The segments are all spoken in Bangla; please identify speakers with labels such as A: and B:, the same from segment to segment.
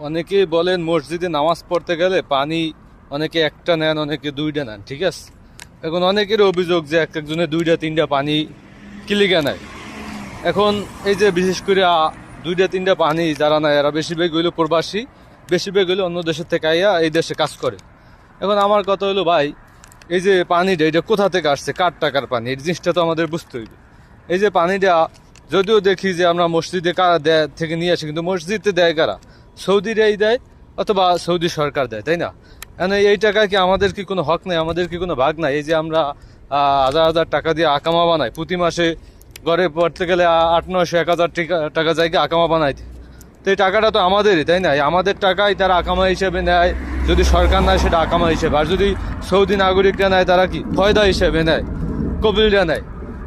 A: অনেকেই বলেন মসজিদে নামাজ পড়তে গেলে পানি অনেকে একটা নেন, অনেকে দুইটা নেন, ঠিক আছে। এখন অনেকের অভিযোগ যে এক একজনে দুইটা তিনটা পানি কিলিকা নেয়। এখন এই যে বিশেষ করে দুইটা তিনটা পানি যারা নেয় এরা বেশিরভাগ হইলো প্রবাসী, বেশিরভাগ হইলো অন্য দেশের থেকে আইয়া এই দেশে কাজ করে। এখন আমার কথা হলো ভাই, এই যে পানিটা এটা কোথা থেকে আসছে, কার টাকার পানি, এই জিনিসটা তো আমাদের বুঝতে হইবে। এই যে পানিটা যদিও দেখি যে আমরা মসজিদে থেকে নিয়ে আসি, কিন্তু মসজিদে দেয় কারা? সৌদিরাই দেয়, অথবা সৌদি সরকার দেয়, তাই না? এখন এই টাকা কি আমাদের কি কোনো হক নাই, আমাদের কি কোনো ভাগ নাই? এই যে আমরা হাজার হাজার টাকা দিয়ে আকামা বানাই প্রতি মাসে, ঘরে পড়তে গেলে 800-900-1000 টাকা জায়গা আকামা বানাই, তো এই টাকাটা তো আমাদেরই, তাই না? আমাদের টাকাই তারা আকামা হিসেবে নেয়, যদি সরকার নেয় সেটা আকামা হিসেবে, আর যদি সৌদি নাগরিকরা নেয় তারা কি ফয়দা হিসেবে নেয়, কবিলরা নেয়।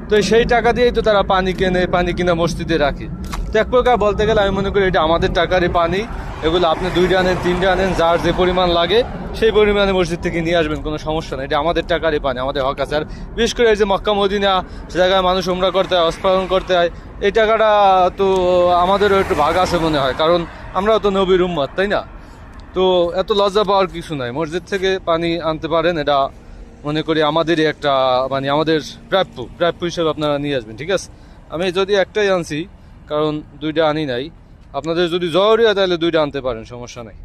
A: তো সেই টাকা দিয়েই তো তারা পানি কেনে, পানি কিনে মসজিদে রাখে। তো এক প্রকার বলতে গেলে আমি মনে করি এটা আমাদের টাকারই পানি। এগুলো আপনি 2টা আনেন 3টা আনেন, যার যে পরিমাণ লাগে সেই পরিমাণে মসজিদ থেকে নিয়ে আসবেন, কোনো সমস্যা নেই। এটা আমাদের টাকারই পানি, আমাদের হক আছে। আর বিশেষ করে এই যে মক্কা মদিনা, সে জায়গায় মানুষ উমরা করতে হয়, হজ পালন করতে হয়, এই টাকাটা তো আমাদেরও একটু ভাগ আছে মনে হয়, কারণ আমরাও তো নবীর উম্মত, তাই না? তো এত লজ্জা পাওয়ার কিছু নাই, মসজিদ থেকে পানি আনতে পারেন, এটা মনে করি আমাদেরই একটা মানে আমাদের প্রাপ্য হিসেবে আপনারা নিয়ে আসবেন, ঠিক আছে। আমি যদি একটাই আনছি, কারণ 2টা আনি নাই। আপনাদের যদি জরুরি হয় তাহলে 2টা আনতে পারেন, সমস্যা নাই।